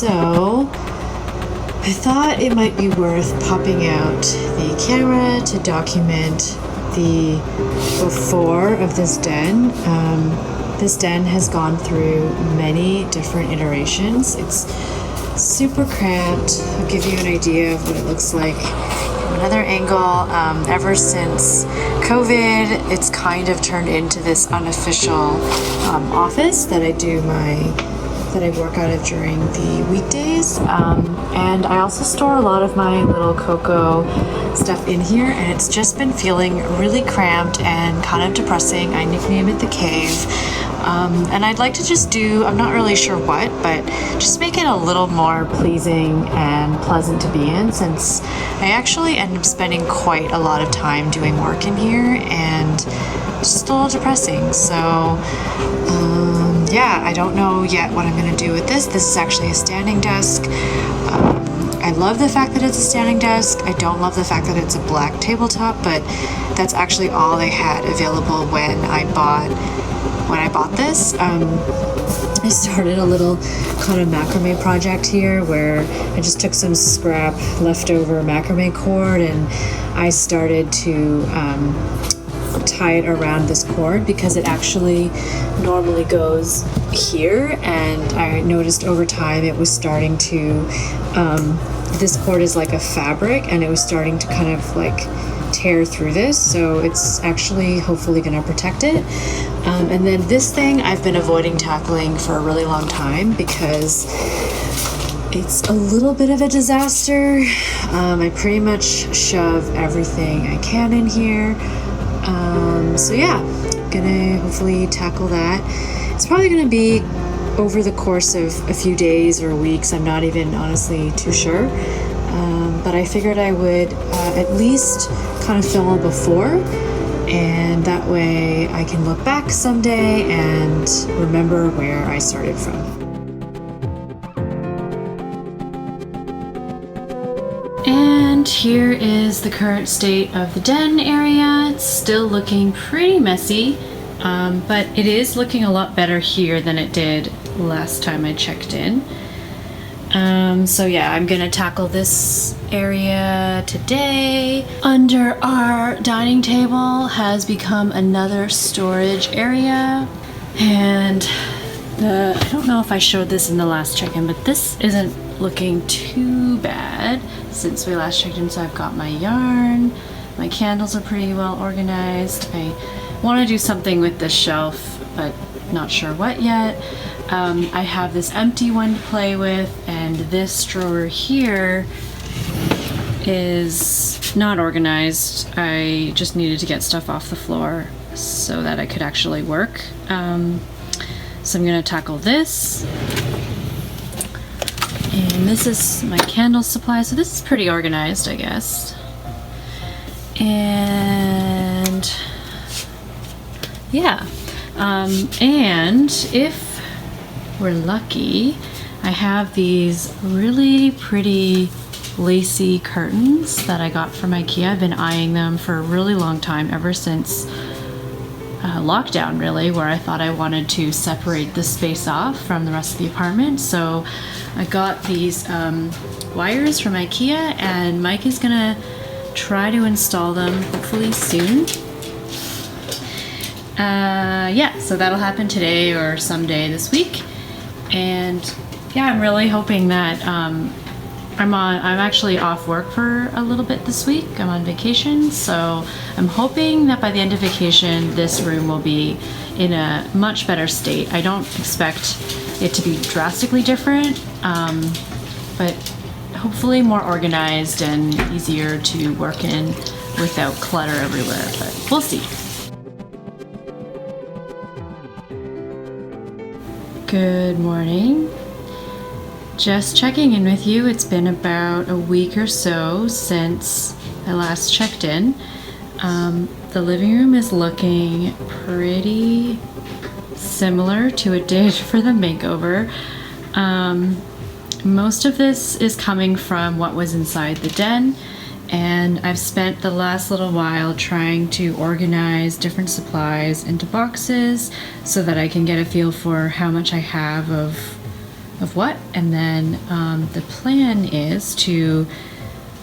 So I thought it might be worth popping out the camera to document the before of this den. This den has gone through many different iterations. It's super cramped. I'll give you an idea of what it looks like. Another angle, ever since COVID, it's kind of turned into this unofficial office that I work out of during the weekdays. And I also store a lot of my little cocoa stuff in here, and it's just been feeling really cramped and kind of depressing. I nickname it the cave. And I'd like to just do, I'm not really sure what, but just make it a little more pleasing and pleasant to be in, since I actually end up spending quite a lot of time doing work in here, and it's just a little depressing. So yeah, I don't know yet what I'm going to do with this. This is actually a standing desk. I love the fact that it's a standing desk. I don't love the fact that it's a black tabletop, but that's actually all they had available when I bought this. I started a little kind of macrame project here where I just took some scrap leftover macrame cord and I started to tie it around this cord, because it actually normally goes here, and I noticed over time it was starting to this cord is like a fabric, and it was starting to kind of like tear through this, so it's actually hopefully going to protect it. And then this thing I've been avoiding tackling for a really long time because it's a little bit of a disaster. I pretty much shove everything I can in here. So yeah, gonna hopefully tackle that. It's probably gonna be over the course of a few days or weeks. I'm not even honestly too sure. But I figured I would at least kind of film a before, and that way I can look back someday and remember where I started from. And here is the current state of the den area. It's still looking pretty messy, but it is looking a lot better here than it did last time I checked in. So yeah, I'm gonna tackle this area today. Under our dining table has become another storage area, and I don't know if I showed this in the last check-in, but this isn't looking too bad since we last checked in. So I've got my yarn, my candles are pretty well organized. I want to do something with this shelf, but not sure what yet. I have this empty one to play with, and this drawer here is not organized. I just needed to get stuff off the floor so that I could actually work. So I'm gonna tackle this. And this is my candle supply, so this is pretty organized, I guess. And yeah, and if we're lucky, I have these really pretty lacy curtains that I got from IKEA. I've been eyeing them for a really long time, ever since lockdown really, where I thought I wanted to separate the space off from the rest of the apartment. So I got these wires from IKEA, and Mike is gonna try to install them hopefully soon. Yeah, so that'll happen today or someday this week. And yeah, I'm really hoping that I'm actually off work for a little bit this week. I'm on vacation, so I'm hoping that by the end of vacation this room will be in a much better state. I don't expect it to be drastically different, but hopefully more organized and easier to work in without clutter everywhere, but we'll see. Good morning. Just checking in with you. It's been about a week or so since I last checked in. The living room is looking pretty similar to it did for the makeover. Most of this is coming from what was inside the den, and I've spent the last little while trying to organize different supplies into boxes so that I can get a feel for how much I have of of what. And then the plan is to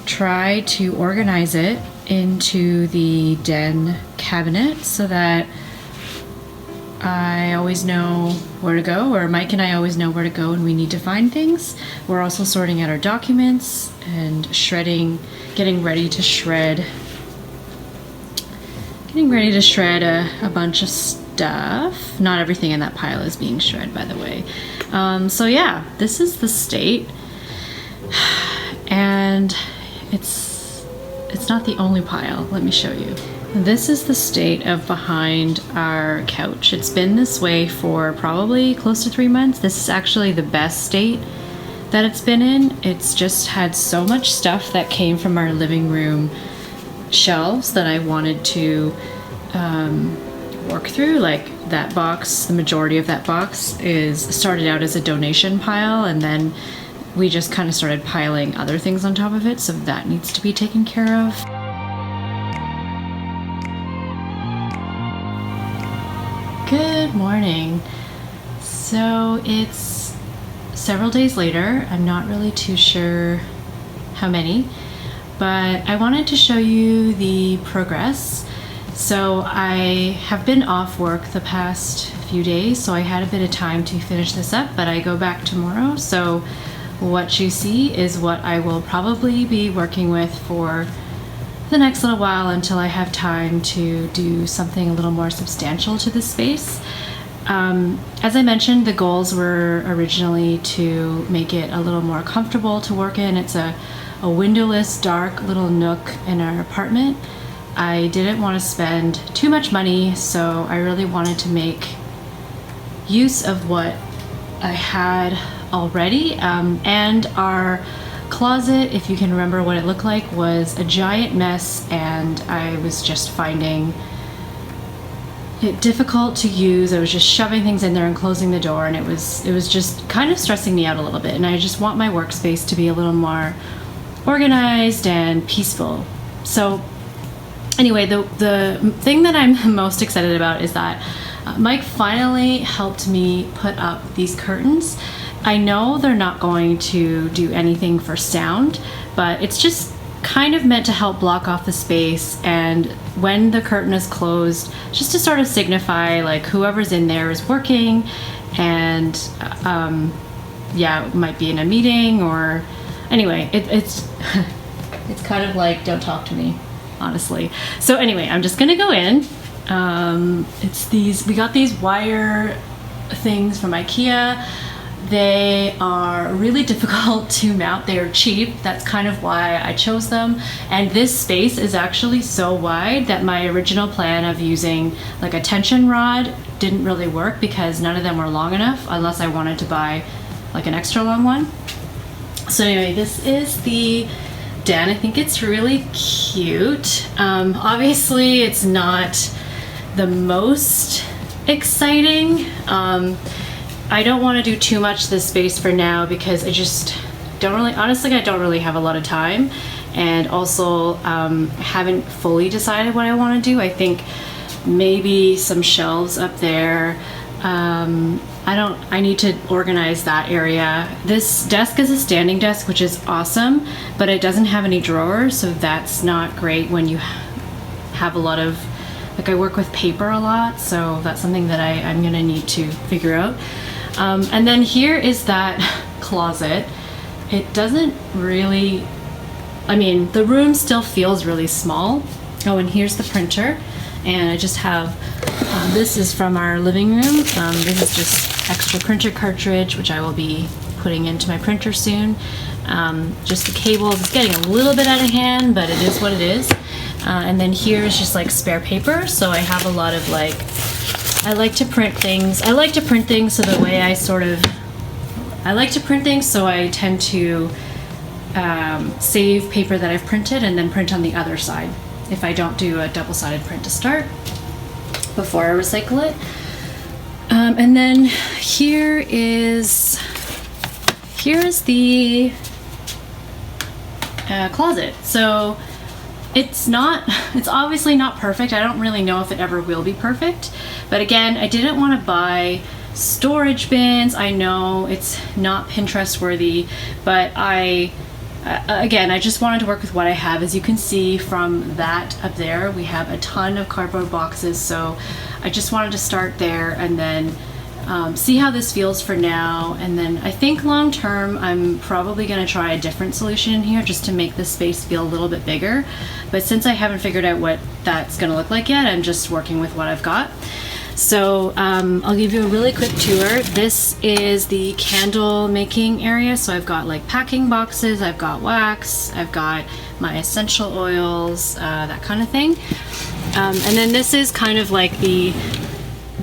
try to organize it into the den cabinet so that I always know where to go, or Mike and I always know where to go when we need to find things. We're also sorting out our documents and shredding, getting ready to shred a bunch of stuff. Not everything in that pile is being shredded, by the way. So yeah, this is the state, and it's not the only pile. Let me show you. This is the state of behind our couch. It's been this way for probably close to 3 months. This is actually the best state that it's been in. It's just had so much stuff that came from our living room shelves that I wanted to work through. Like that box, the majority of that box started out as a donation pile, and then we just kind of started piling other things on top of it, so that needs to be taken care of. Good morning. So it's several days later. I'm not really too sure how many, but I wanted to show you the progress. So I have been off work the past few days, so I had a bit of time to finish this up, but I go back tomorrow. So what you see is what I will probably be working with for the next little while until I have time to do something a little more substantial to this space. As I mentioned, the goals were originally to make it a little more comfortable to work in. It's a windowless, dark little nook in our apartment. I didn't want to spend too much money, so I really wanted to make use of what I had already. And our closet, if you can remember what it looked like, was a giant mess, and I was just finding it difficult to use. I was just shoving things in there and closing the door, and it was just kind of stressing me out a little bit, and I just want my workspace to be a little more organized and peaceful. So anyway, the thing that I'm most excited about is that Mike finally helped me put up these curtains. I know they're not going to do anything for sound, but it's just kind of meant to help block off the space, and when the curtain is closed, just to sort of signify like whoever's in there is working, and yeah, it might be in a meeting, or anyway, it's it's kind of like don't talk to me, honestly. So anyway, I'm just gonna go in. We got these wire things from IKEA. They are really difficult to mount. They are cheap. That's kind of why I chose them. And this space is actually so wide that my original plan of using like a tension rod didn't really work, because none of them were long enough unless I wanted to buy like an extra long one. So anyway, this is the den. I think it's really cute. Obviously it's not the most exciting. I don't want to do too much to this space for now, because I just don't really, honestly, I don't really have a lot of time, and also haven't fully decided what I want to do. I think maybe some shelves up there. I need to organize that area. This desk is a standing desk, which is awesome, but it doesn't have any drawers, so that's not great when you have a lot of, like I work with paper a lot, so that's something that I'm gonna need to figure out. And then here is that closet. It doesn't really, I mean, the room still feels really small. Oh, and here's the printer. And I just have, this is from our living room. This is just extra printer cartridge, which I will be putting into my printer soon. Just the cables, it's getting a little bit out of hand, but it is what it is. And then here is just like spare paper. So I have a lot of like, I like to print things. I like to print things so the way I like to print things, so I tend to save paper that I've printed and then print on the other side if I don't do a double-sided print to start before I recycle it. And then here is the closet. So it's obviously not perfect. I don't really know if it ever will be perfect, but again, I didn't want to buy storage bins. I know it's not Pinterest worthy, but again, I just wanted to work with what I have. As you can see from that up there, we have a ton of cardboard boxes, so I just wanted to start there and then see how this feels for now. And then I think long term I'm probably going to try a different solution in here just to make this space feel a little bit bigger. But since I haven't figured out what that's going to look like yet, I'm just working with what I've got. So I'll give you a really quick tour. This is the candle making area. So I've got like packing boxes, I've got wax, I've got my essential oils, that kind of thing. And then this is kind of like the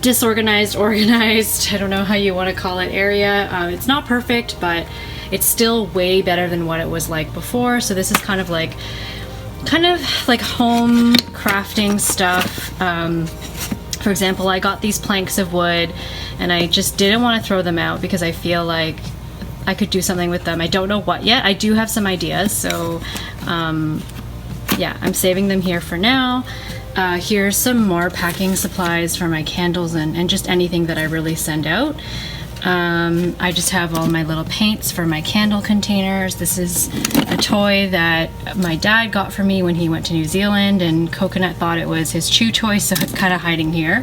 disorganized, organized, I don't know how you want to call it, area. It's not perfect, but it's still way better than what it was like before. So this is kind of like home crafting stuff. For example, I got these planks of wood and I just didn't want to throw them out because I feel like I could do something with them. I don't know what yet. I do have some ideas, so yeah, I'm saving them here for now. Here's some more packing supplies for my candles and just anything that I really send out. I just have all my little paints for my candle containers. This is a toy that my dad got for me when he went to New Zealand, and Coconut thought it was his chew toy, so it's kind of hiding here.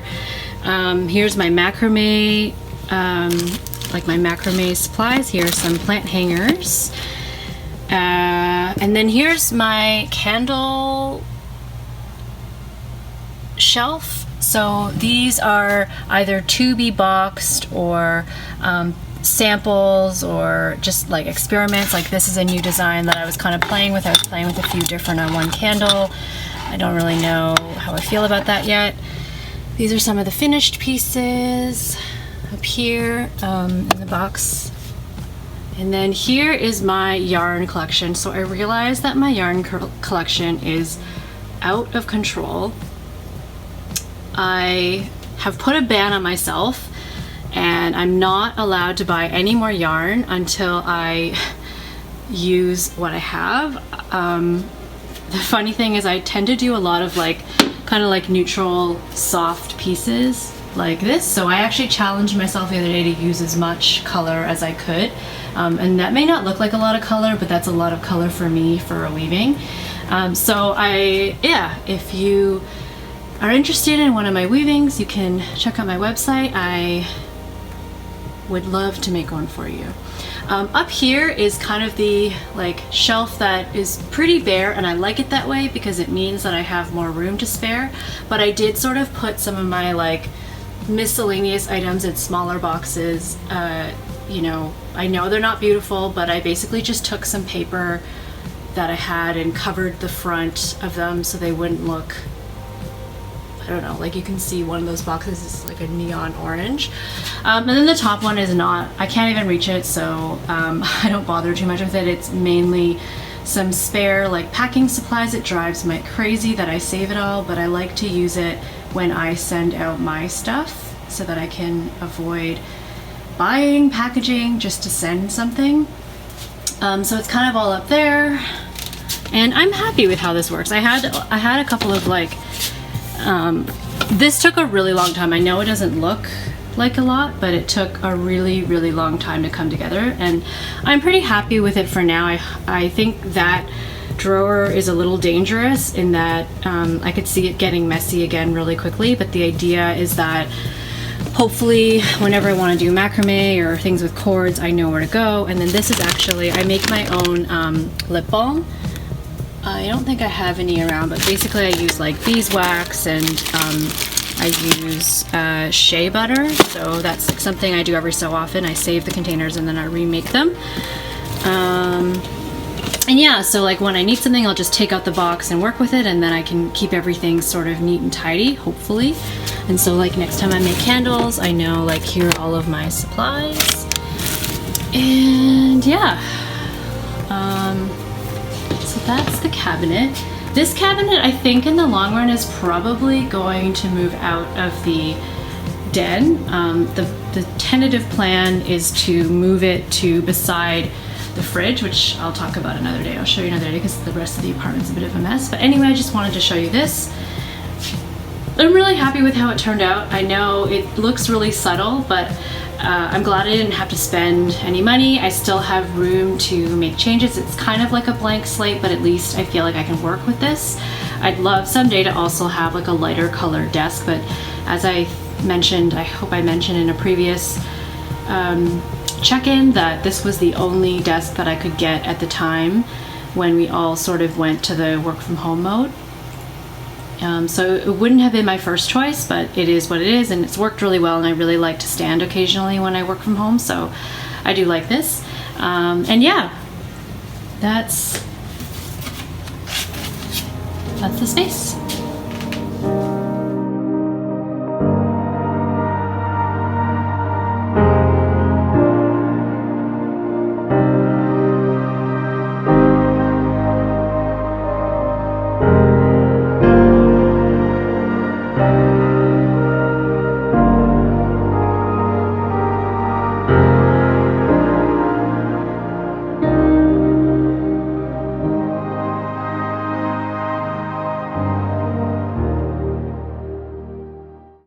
Here's my macrame, like my macrame supplies. Here's some plant hangers. And then here's my candle shelf. So these are either to be boxed or samples or just like experiments. Like this is a new design that I was kind of playing with. I was playing with a few different on one candle. I don't really know how I feel about that yet. These are some of the finished pieces up here in the box. And then here is my yarn collection. So I realized that my yarn collection is out of control. I have put a ban on myself and I'm not allowed to buy any more yarn until I use what I have. The funny thing is I tend to do a lot of like kind of like neutral soft pieces like this, so I actually challenged myself the other day to use as much color as I could, and that may not look like a lot of color, but that's a lot of color for me for a weaving. So if you are interested in one of my weavings, you can check out my website. I would love to make one for you. Up here is kind of the like shelf that is pretty bare, and I like it that way because it means that I have more room to spare. But I did sort of put some of my like miscellaneous items in smaller boxes. You know, I know they're not beautiful, but I basically just took some paper that I had and covered the front of them so they wouldn't look, I don't know, like you can see one of those boxes is like a neon orange. And then the top one is not, I can't even reach it, so I don't bother too much with it. It's mainly some spare like packing supplies. It drives me crazy that I save it all, but I like to use it when I send out my stuff so that I can avoid buying packaging just to send something. So it's kind of all up there, and I'm happy with how this works. I had a couple of like, this took a really long time. I know it doesn't look like a lot, but it took a really, really long time to come together, and I'm pretty happy with it for now. I think that drawer is a little dangerous in that I could see it getting messy again really quickly, but the idea is that hopefully whenever I want to do macrame or things with cords, I know where to go. And then this is actually, I make my own lip balm. I don't think I have any around, but basically I use like beeswax and I use shea butter. So that's something I do every so often. I save the containers and then I remake them. And yeah, so like when I need something, I'll just take out the box and work with it, and then I can keep everything sort of neat and tidy, hopefully. And so like next time I make candles, I know like here are all of my supplies. And yeah, so that's the cabinet. This cabinet, I think in the long run is probably going to move out of the den. The tentative plan is to move it to beside the fridge, which I'll talk about another day. I'll show you another day because the rest of the apartment's a bit of a mess. But anyway, I just wanted to show you this. I'm really happy with how it turned out. I know it looks really subtle, but I'm glad I didn't have to spend any money. I still have room to make changes. It's kind of like a blank slate, but at least I feel like I can work with this. I'd love someday to also have like a lighter colored desk, but as I mentioned, I hope I mentioned in a previous check-in that this was the only desk that I could get at the time when we all sort of went to the work from home mode. So it wouldn't have been my first choice, but it is what it is, and it's worked really well, and I really like to stand occasionally when I work from home, so I do like this. And yeah, that's the space.